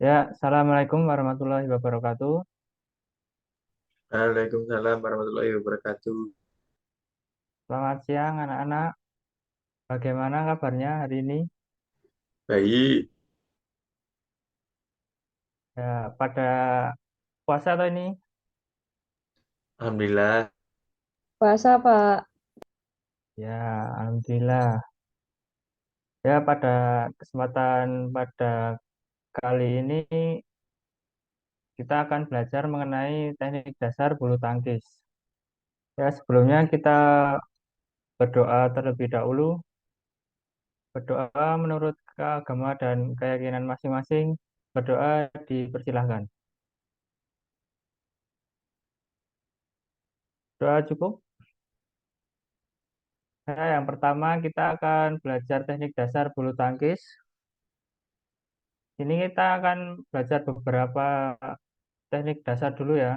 Ya, Assalamualaikum warahmatullahi wabarakatuh. Waalaikumsalam warahmatullahi wabarakatuh. Selamat siang anak-anak. Bagaimana kabarnya hari ini? Baik, Ya, pada puasa atau ini? alhamdulillah. Puasa, Pak. Ya, Alhamdulillah. Ya, pada kesempatan pada kali ini kita akan belajar mengenai teknik dasar bulu tangkis. Ya, sebelumnya kita berdoa terlebih dahulu. Berdoa menurut agama dan keyakinan masing-masing. Berdoa dipersilahkan. Doa cukup? Nah, yang pertama kita akan belajar teknik dasar bulu tangkis. Ini kita akan belajar beberapa teknik dasar dulu ya,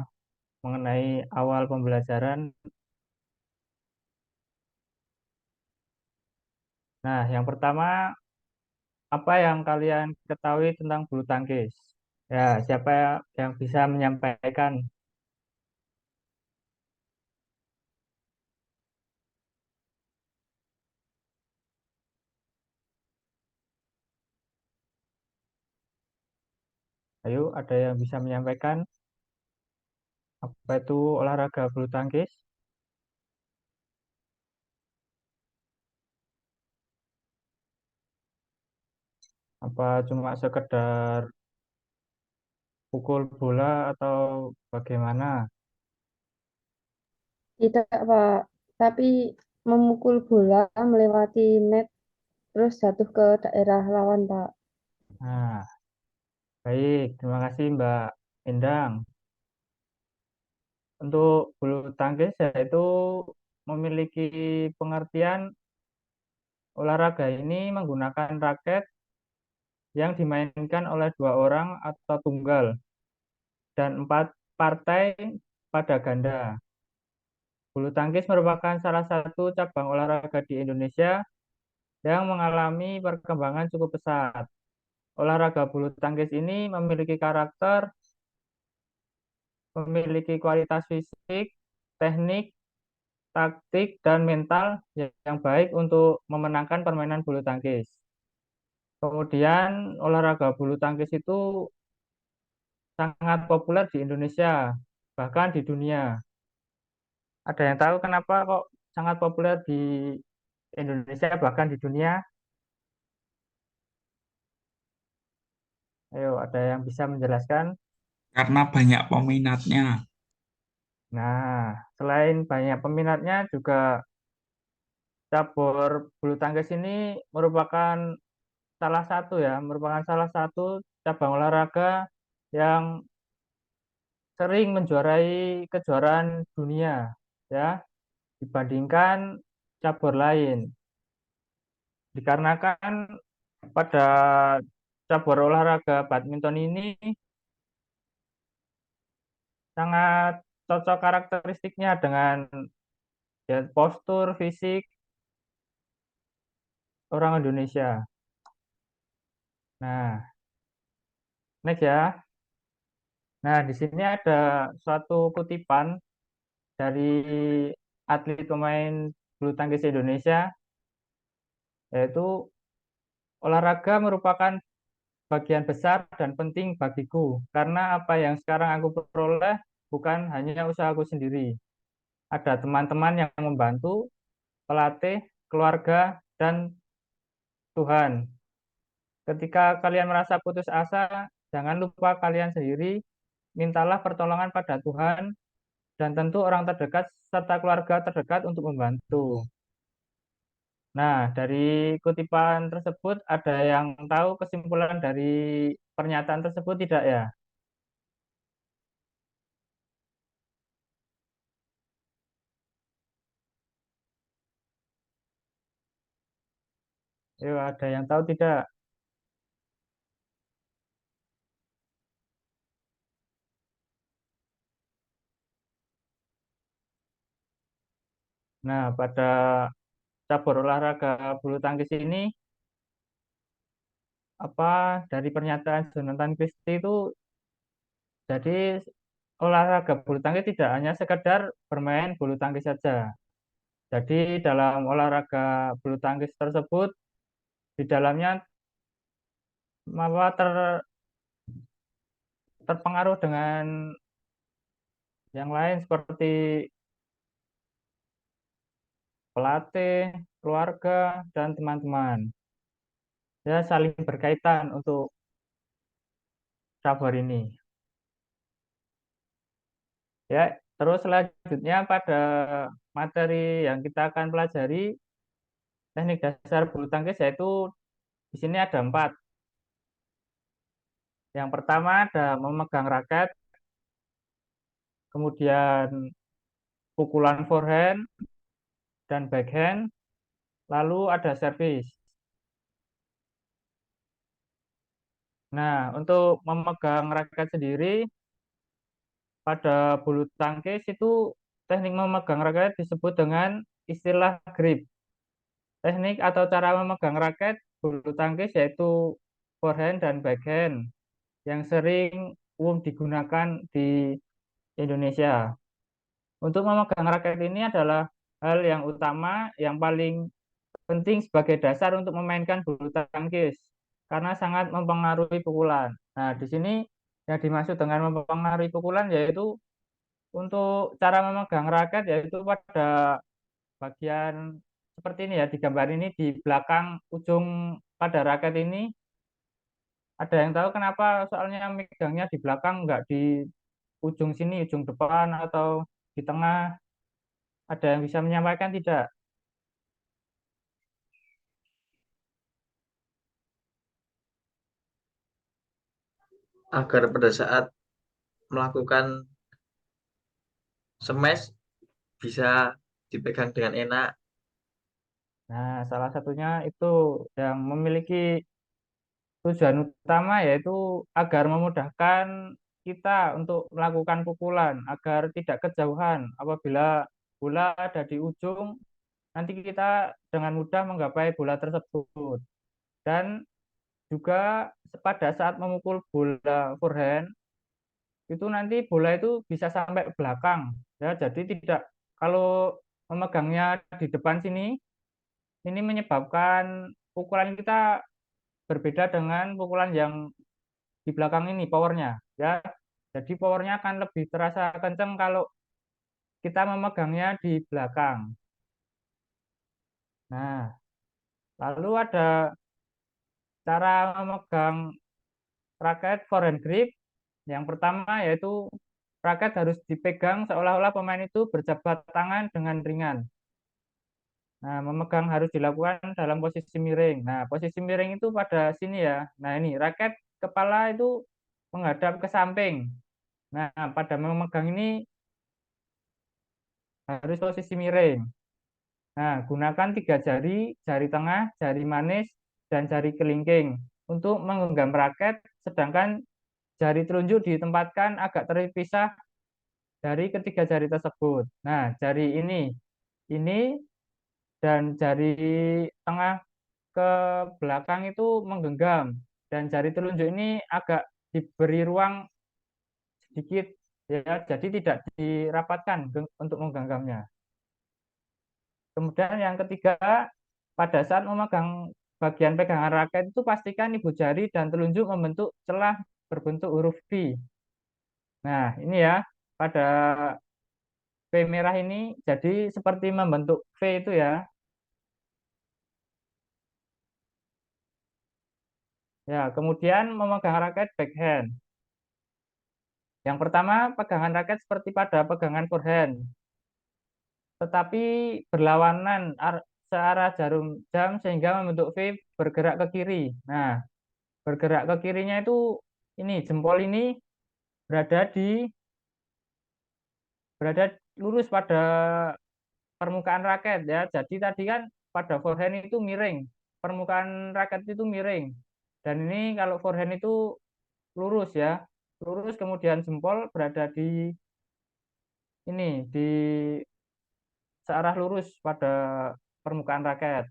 mengenai awal pembelajaran. Nah, yang pertama, apa yang kalian ketahui tentang bulu tangkis? Ya, siapa yang bisa menyampaikan? Ayo, ada yang bisa menyampaikan apa itu olahraga bulu tangkis? Apa cuma sekedar pukul bola atau bagaimana? Tidak, Pak. Tapi memukul bola melewati net terus jatuh ke daerah lawan, Pak. Nah, baik, terima kasih Mbak Endang. Untuk bulu tangkis yaitu memiliki pengertian olahraga ini menggunakan raket yang dimainkan oleh dua orang atau tunggal dan empat partai pada ganda. Bulu tangkis merupakan salah satu cabang olahraga di Indonesia yang mengalami perkembangan cukup pesat. Olahraga bulu tangkis ini memiliki karakter, memiliki kualitas fisik, teknik, taktik, dan mental yang baik untuk memenangkan permainan bulu tangkis. Kemudian olahraga bulu tangkis itu sangat populer di Indonesia, bahkan di dunia. Ada yang tahu kenapa kok sangat populer di Indonesia, bahkan di dunia? Ayo, ada yang bisa menjelaskan? Karena banyak peminatnya. Nah, selain banyak peminatnya, juga cabur bulu tangkis ini merupakan merupakan salah satu cabang olahraga yang sering menjuarai kejuaraan dunia, ya, dibandingkan cabur lain. Dikarenakan pada cabur olahraga badminton ini sangat cocok karakteristiknya dengan ya, postur fisik orang Indonesia. Nah, next ya. Nah, di sini ada suatu kutipan dari atlet pemain bulu tangkis Indonesia, yaitu olahraga merupakan bagian besar dan penting bagiku karena apa yang sekarang aku peroleh bukan hanya usahaku sendiri. Ada teman-teman yang membantu, pelatih, keluarga, dan Tuhan. Ketika kalian merasa putus asa, jangan lupa kalian sendiri, mintalah pertolongan pada Tuhan dan tentu orang terdekat serta keluarga terdekat untuk membantu. Nah, dari kutipan tersebut ada yang tahu kesimpulan dari pernyataan tersebut tidak ya? Yuk, ada yang tahu tidak? Nah, pada cabur olahraga bulu tangkis ini apa dari pernyataan Jonathan Christie itu jadi olahraga bulu tangkis tidak hanya sekedar bermain bulu tangkis saja. Jadi dalam olahraga bulu tangkis tersebut di dalamnya apa terpengaruh dengan yang lain seperti pelatih, keluarga, dan teman-teman. Ya saling berkaitan untuk cabur ini. Ya, terus selanjutnya pada materi yang kita akan pelajari teknik dasar bulu tangkis yaitu di sini ada 4. Yang pertama ada memegang raket, kemudian pukulan forehand dan backhand, lalu ada service. Nah, untuk memegang raket sendiri pada bulu tangkis itu teknik memegang raket disebut dengan istilah grip. Teknik atau cara memegang raket bulu tangkis yaitu forehand dan backhand yang sering digunakan di Indonesia. Untuk memegang raket ini adalah hal yang utama, yang paling penting sebagai dasar untuk memainkan bulu tangkis karena sangat mempengaruhi pukulan. Nah, di sini yang dimaksud dengan mempengaruhi pukulan yaitu untuk cara memegang raket yaitu pada bagian seperti ini ya di gambar ini di belakang ujung pada raket ini ada yang tahu kenapa soalnya megangnya di belakang nggak di ujung sini ujung depan atau di tengah ada yang bisa menyampaikan tidak? Agar pada saat melakukan smash bisa dipegang dengan enak. Nah, salah satunya itu yang memiliki tujuan utama yaitu agar memudahkan kita untuk melakukan pukulan agar tidak kejauhan apabila bola ada di ujung nanti kita dengan mudah menggapai bola tersebut dan juga pada saat memukul bola forehand itu nanti bola itu bisa sampai belakang ya jadi tidak kalau memegangnya di depan sini ini menyebabkan pukulan kita berbeda dengan pukulan yang di belakang ini powernya ya jadi powernya akan lebih terasa kencang kalau kita memegangnya di belakang. Nah, lalu ada cara memegang raket forehand grip. Yang pertama yaitu raket harus dipegang seolah-olah pemain itu berjabat tangan dengan ringan. Nah, memegang harus dilakukan dalam posisi miring. Nah, posisi miring itu pada sini ya. Nah, ini raket kepala itu menghadap ke samping. Nah, pada memegang ini harus posisi miring. Nah, gunakan 3 jari, jari tengah, jari manis, dan jari kelingking untuk menggenggam raket, sedangkan jari telunjuk ditempatkan agak terpisah dari ketiga jari tersebut. Nah, jari ini dan jari tengah ke belakang itu menggenggam dan jari telunjuk ini agak diberi ruang sedikit ya, jadi tidak dirapatkan untuk menggenggamnya. Kemudian yang ketiga, pada saat memegang bagian pegangan raket itu pastikan ibu jari dan telunjuk membentuk celah berbentuk huruf V. Nah, ini ya, pada V merah ini jadi seperti membentuk V itu ya. Ya, kemudian memegang raket backhand. Yang pertama, pegangan raket seperti pada pegangan forehand, tetapi berlawanan searah jarum jam sehingga membentuk V bergerak ke kiri. Nah, bergerak ke kirinya itu ini jempol ini berada berada lurus pada permukaan raket ya. Jadi tadi kan pada forehand itu miring, permukaan raket itu miring. Dan ini kalau forehand itu lurus ya, lurus kemudian jempol berada di ini di searah lurus pada permukaan raket.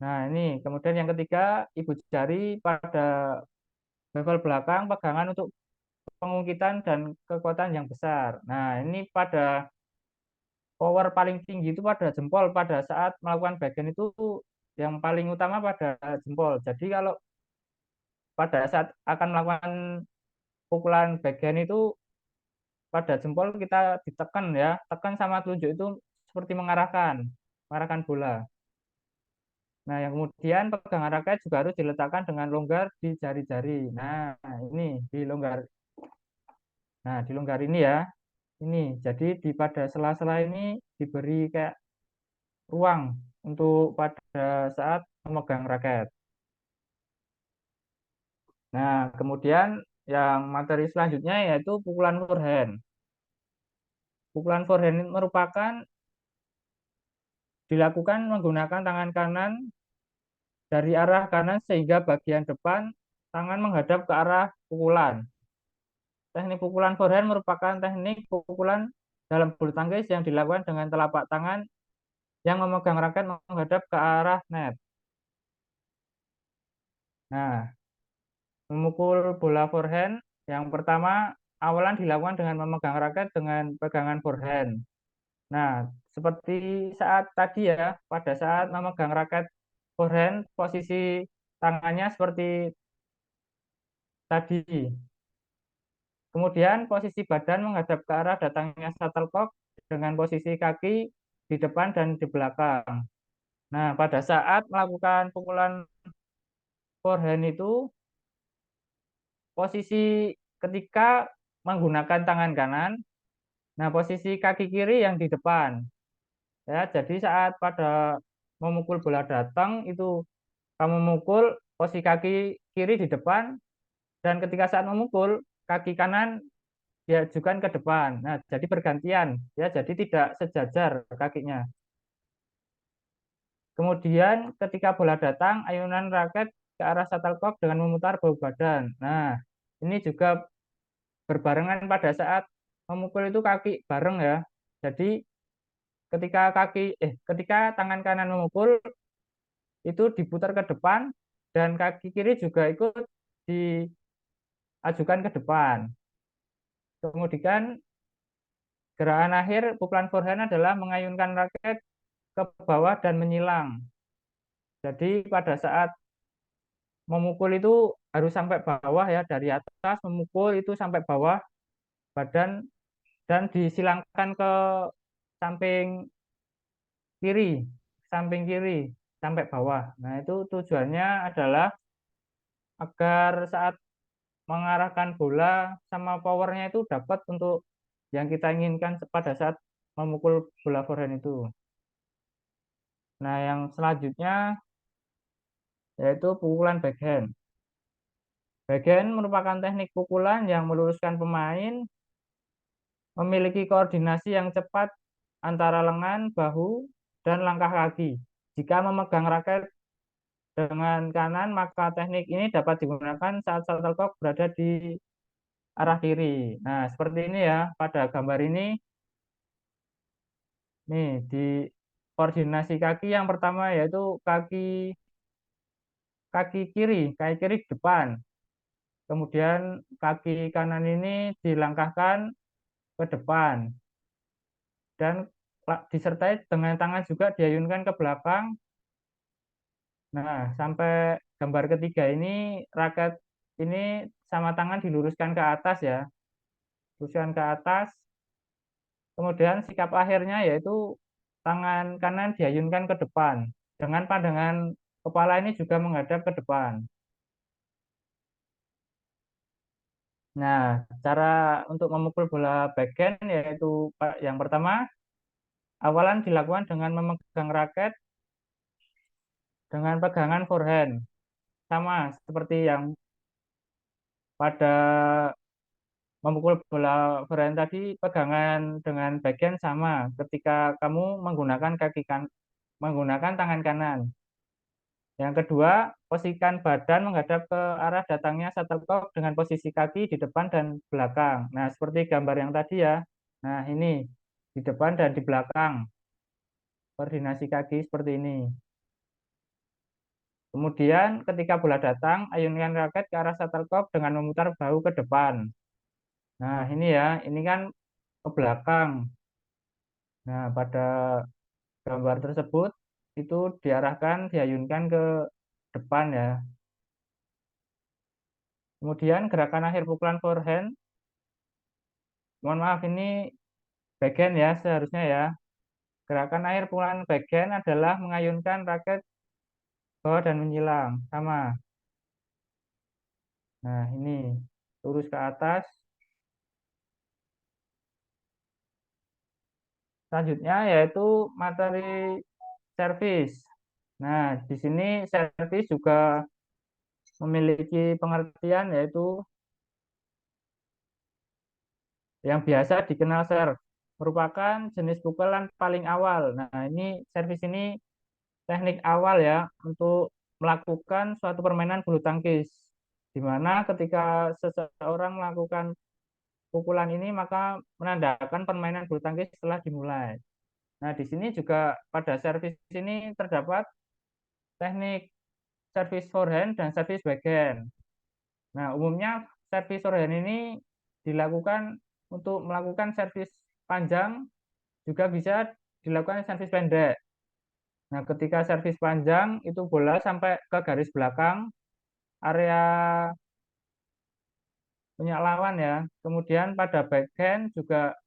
Nah, ini kemudian yang ketiga, ibu jari pada bevel belakang pegangan untuk pengungkitan dan kekuatan yang besar. Nah, ini pada power paling tinggi itu pada jempol pada saat melakukan backhand itu yang paling utama pada jempol. Jadi kalau pada saat akan melakukan pukulan backhand itu pada jempol kita ditekan ya, tekan sama telunjuk itu seperti mengarahkan bola. Nah, yang kemudian pegangan raket juga harus diletakkan dengan longgar di jari-jari. Nah, ini dilonggar. Nah, dilonggar ini ya. Ini jadi di pada sela-sela ini diberi kayak ruang untuk pada saat memegang raket. Nah, kemudian yang materi selanjutnya yaitu pukulan forehand. Pukulan forehand merupakan dilakukan menggunakan tangan kanan dari arah kanan sehingga bagian depan tangan menghadap ke arah pukulan. Teknik pukulan forehand merupakan teknik pukulan dalam bulu tangkis yang dilakukan dengan telapak tangan yang memegang raket menghadap ke arah net. Nah, memukul bola forehand yang pertama awalan dilakukan dengan memegang raket dengan pegangan forehand. Nah, seperti saat tadi ya, pada saat memegang raket forehand, posisi tangannya seperti tadi. Kemudian posisi badan menghadap ke arah datangnya shuttlecock dengan posisi kaki di depan dan di belakang. Nah, pada saat melakukan pukulan forehand itu, posisi ketika menggunakan tangan kanan, nah posisi kaki kiri yang di depan. Ya, jadi saat pada memukul bola datang itu kamu memukul posisi kaki kiri di depan dan ketika saat memukul kaki kanan diajukan ke depan. Nah, jadi bergantian ya, jadi tidak sejajar kakinya. Kemudian ketika bola datang, ayunan raket ke arah shuttlecock dengan memutar bau badan. Nah, ini juga berbarengan pada saat memukul itu kaki bareng ya. Jadi ketika tangan kanan memukul itu diputar ke depan dan kaki kiri juga ikut diajukan ke depan. Kemudian gerakan akhir pukulan forehand adalah mengayunkan raket ke bawah dan menyilang. Jadi pada saat memukul itu harus sampai bawah ya, dari atas memukul itu sampai bawah badan dan disilangkan ke samping kiri, samping kiri sampai bawah. Nah, itu tujuannya adalah agar saat mengarahkan bola sama powernya itu dapat untuk yang kita inginkan pada saat memukul bola forehand itu. Nah, yang selanjutnya yaitu pukulan backhand. Backhand merupakan teknik pukulan yang meluruskan pemain, memiliki koordinasi yang cepat antara lengan, bahu, dan langkah kaki. Jika memegang raket dengan kanan, maka teknik ini dapat digunakan saat shuttlecock berada di arah kiri. Nah, seperti ini ya, pada gambar ini, nih, di koordinasi kaki yang pertama yaitu kaki kiri di depan. Kemudian kaki kanan ini dilangkahkan ke depan dan disertai dengan tangan juga diayunkan ke belakang. Nah, sampai gambar ketiga ini raket ini sama tangan diluruskan ke atas ya, luruskan ke atas. Kemudian sikap akhirnya yaitu tangan kanan diayunkan ke depan dengan pandangan kepala ini juga menghadap ke depan. Nah, cara untuk memukul bola backhand yaitu yang pertama, awalan dilakukan dengan memegang raket dengan pegangan forehand. Sama seperti yang pada memukul bola forehand tadi, pegangan dengan backhand sama ketika kamu menggunakan tangan kanan. Yang kedua, posisikan badan menghadap ke arah datangnya shuttlecock dengan posisi kaki di depan dan belakang. Nah, seperti gambar yang tadi ya. Nah, ini di depan dan di belakang. Koordinasi kaki seperti ini. Kemudian ketika bola datang, ayunkan raket ke arah shuttlecock dengan memutar bahu ke depan. Nah, ini ya, ini kan ke belakang. Nah, pada gambar tersebut itu diarahkan, diayunkan ke depan ya. Kemudian gerakan akhir pukulan forehand, mohon maaf ini backhand ya seharusnya ya. Gerakan akhir pukulan backhand adalah mengayunkan raket bawah dan menyilang, sama. Nah, ini lurus ke atas. Selanjutnya yaitu materi servis. Nah, di sini servis juga memiliki pengertian yaitu yang biasa dikenal serve, merupakan jenis pukulan paling awal. Nah, ini servis ini teknik awal ya untuk melakukan suatu permainan bulu tangkis, di mana ketika seseorang melakukan pukulan ini maka menandakan permainan bulu tangkis telah dimulai. Nah, di sini juga pada servis ini terdapat teknik servis forehand dan servis backhand. Nah, umumnya servis forehand ini dilakukan untuk melakukan servis panjang, juga bisa dilakukan servis pendek. Nah, ketika servis panjang itu bola sampai ke garis belakang area punya lawan ya. Kemudian pada backhand juga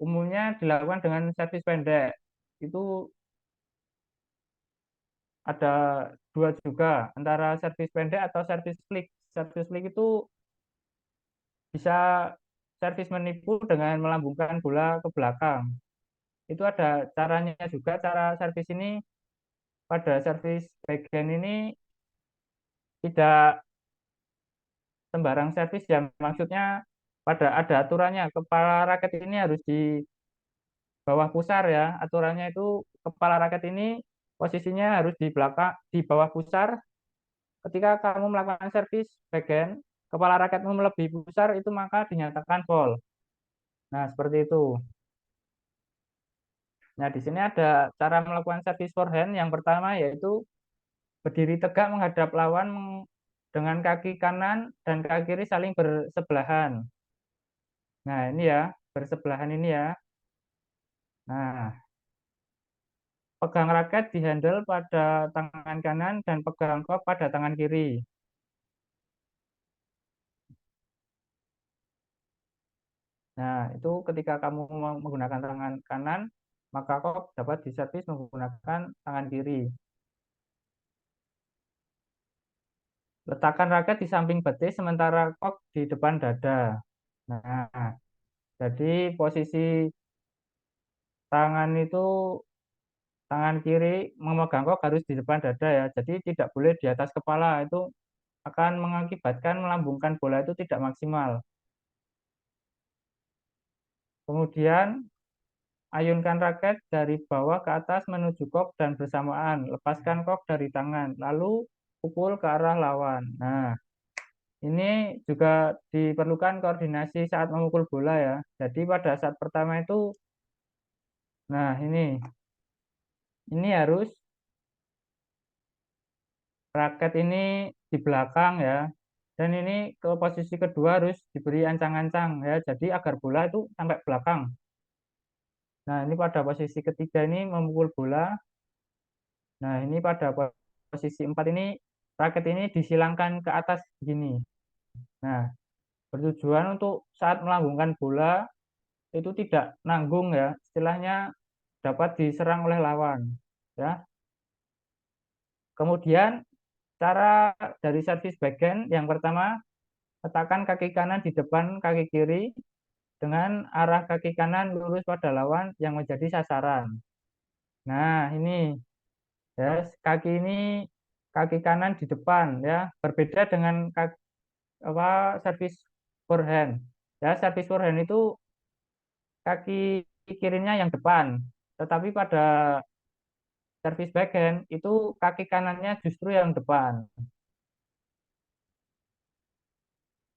umumnya dilakukan dengan servis pendek. Itu ada dua juga, antara servis pendek atau servis flick. Servis flick itu bisa servis menipu dengan melambungkan bola ke belakang. Itu ada caranya juga, cara servis ini pada servis backhand ini tidak sembarang servis ya, maksudnya pada ada aturannya, kepala raket ini harus di bawah pusar ya, aturannya itu kepala raket ini posisinya harus di belakang, di bawah pusar. Ketika kamu melakukan servis backhand, kepala raketmu melebihi pusar itu maka dinyatakan foul. Nah, seperti itu. Nah, di sini ada cara melakukan servis forehand. Yang pertama yaitu berdiri tegak menghadap lawan dengan kaki kanan dan kaki kiri saling bersebelahan. Nah, ini ya, bersebelahan ini ya. Nah, pegang raket di handle pada tangan kanan dan pegang kop pada tangan kiri. Nah, itu ketika kamu menggunakan tangan kanan, maka kop dapat diservis menggunakan tangan kiri. Letakkan raket di samping betis sementara kop di depan dada. Nah, jadi posisi tangan itu, tangan kiri memegang kok harus di depan dada ya. Jadi tidak boleh di atas kepala, itu akan mengakibatkan melambungkan bola itu tidak maksimal. Kemudian ayunkan raket dari bawah ke atas menuju kok dan bersamaan. Lepaskan kok dari tangan, lalu pukul ke arah lawan. Nah, ini juga diperlukan koordinasi saat memukul bola ya. Jadi pada saat pertama itu, nah ini harus raket ini di belakang ya, dan ini ke posisi kedua harus diberi ancang-ancang ya, jadi agar bola itu sampai belakang. Nah, ini pada posisi ketiga ini memukul bola. Nah, ini pada posisi empat ini raket ini disilangkan ke atas begini. Nah, bertujuan untuk saat melambungkan bola itu tidak nanggung ya, istilahnya dapat diserang oleh lawan ya. Kemudian cara dari servis backhand yang pertama, letakkan kaki kanan di depan kaki kiri dengan arah kaki kanan lurus pada lawan yang menjadi sasaran. Nah, ini ya, kaki kanan di depan ya, berbeda dengan servis forehand. Ya, servis forehand itu kaki kirinya yang depan, tetapi pada servis backhand itu kaki kanannya justru yang depan.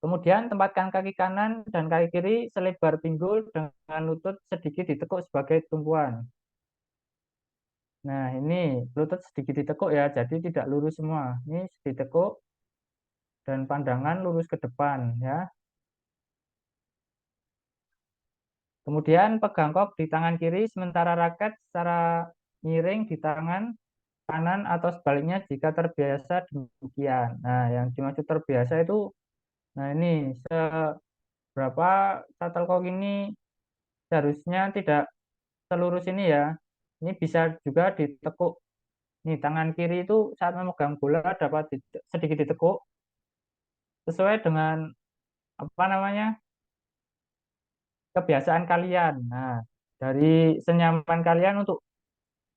Kemudian tempatkan kaki kanan dan kaki kiri selebar pinggul dengan lutut sedikit ditekuk sebagai tumpuan. Nah, ini lutut sedikit ditekuk ya, jadi tidak lurus semua. Ini ditekuk dan pandangan lurus ke depan ya. Kemudian pegang kok di tangan kiri, sementara raket secara miring di tangan kanan atau sebaliknya jika terbiasa demikian. Nah, yang dimaksud terbiasa itu, nah ini seberapa shuttlecock ini seharusnya tidak selurus ini ya. Ini bisa juga ditekuk. Nih, tangan kiri itu saat memegang bola dapat sedikit ditekuk sesuai dengan apa namanya kebiasaan kalian. Nah, dari senyaman kalian untuk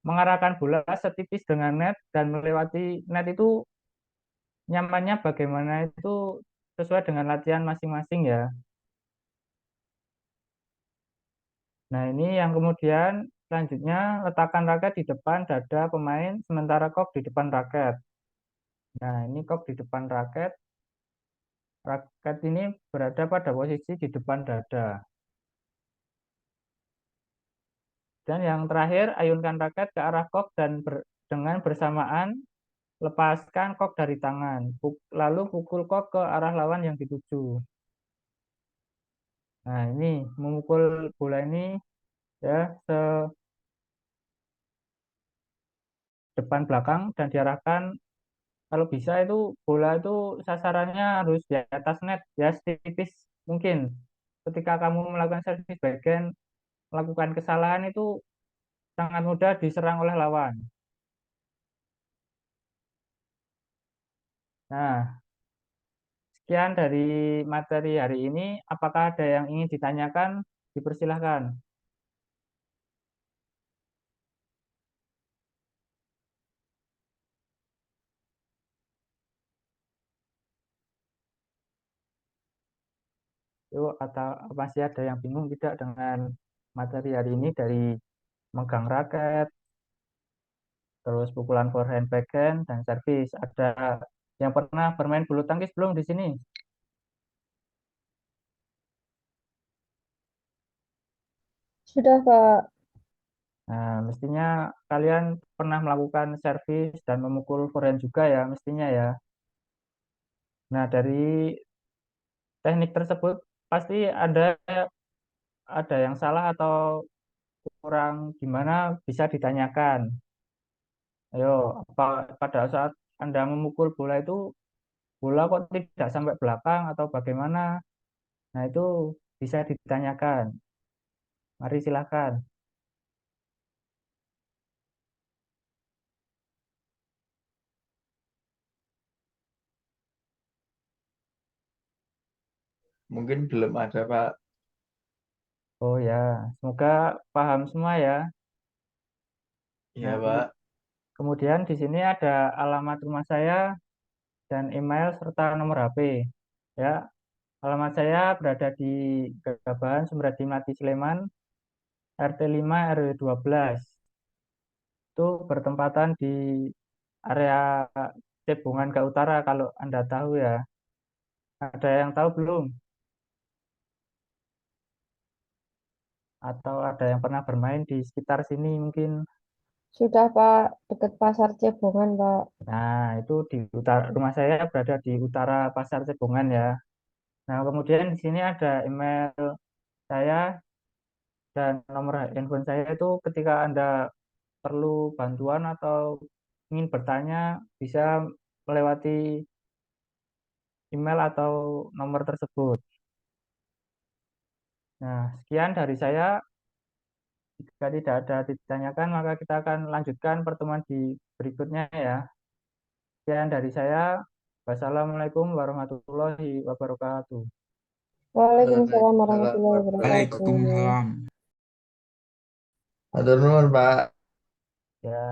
mengarahkan bola setipis dengan net dan melewati net itu nyamannya bagaimana itu sesuai dengan latihan masing-masing ya. Nah, ini yang kemudian selanjutnya letakkan raket di depan dada pemain sementara kok di depan raket. Nah, ini kok di depan raket. Raket ini berada pada posisi di depan dada. Dan yang terakhir, ayunkan raket ke arah kok dan dengan bersamaan lepaskan kok dari tangan. Lalu pukul kok ke arah lawan yang dituju. Nah, ini memukul bola ini ya depan belakang dan diarahkan kalau bisa itu bola itu sasarannya harus di atas net ya setipis mungkin. Ketika kamu melakukan servis bagian melakukan kesalahan itu sangat mudah diserang oleh lawan. Nah, sekian dari materi hari ini. Apakah ada yang ingin ditanyakan? Dipersilahkan. Yuk, atau masih ada yang bingung tidak dengan materi hari ini dari megang raket, terus pukulan forehand, backhand, dan servis. Ada yang pernah bermain bulu tangkis belum di sini? Sudah, Pak. Nah, mestinya kalian pernah melakukan servis dan memukul forehand juga ya, mestinya ya. Nah, dari teknik tersebut pasti ada yang salah atau kurang gimana bisa ditanyakan. Ayo, apa pada saat Anda memukul bola itu bola kok tidak sampai belakang atau bagaimana? Nah, itu bisa ditanyakan. Mari silakan. Mungkin belum ada, Pak. Oh ya, semoga paham semua ya. Iya, Nah, Pak. kemudian di sini ada alamat rumah saya dan email serta nomor HP. Ya, alamat saya berada di Gabahan, Sumberjadi Melati, Sleman, RT 5 RW 12. Itu bertempatan di area Cebongan ke utara kalau Anda tahu ya. Ada yang tahu belum? Atau ada yang pernah bermain di sekitar sini mungkin? Sudah, Pak. Dekat Pasar Cebongan, Pak. Nah, itu di utara, rumah saya berada di utara Pasar Cebongan ya. Nah, kemudian di sini ada email saya dan nomor handphone saya itu ketika Anda perlu bantuan atau ingin bertanya bisa melewati email atau nomor tersebut. Nah, sekian dari saya. Jika tidak ada ditanyakan, maka kita akan lanjutkan pertemuan di berikutnya ya. Sekian dari saya. Wassalamualaikum warahmatullahi wabarakatuh. Waalaikumsalam Waalaikumsalam warahmatullahi wabarakatuh. Waalaikumsalam. Hatur nuhun, Pak. Ya.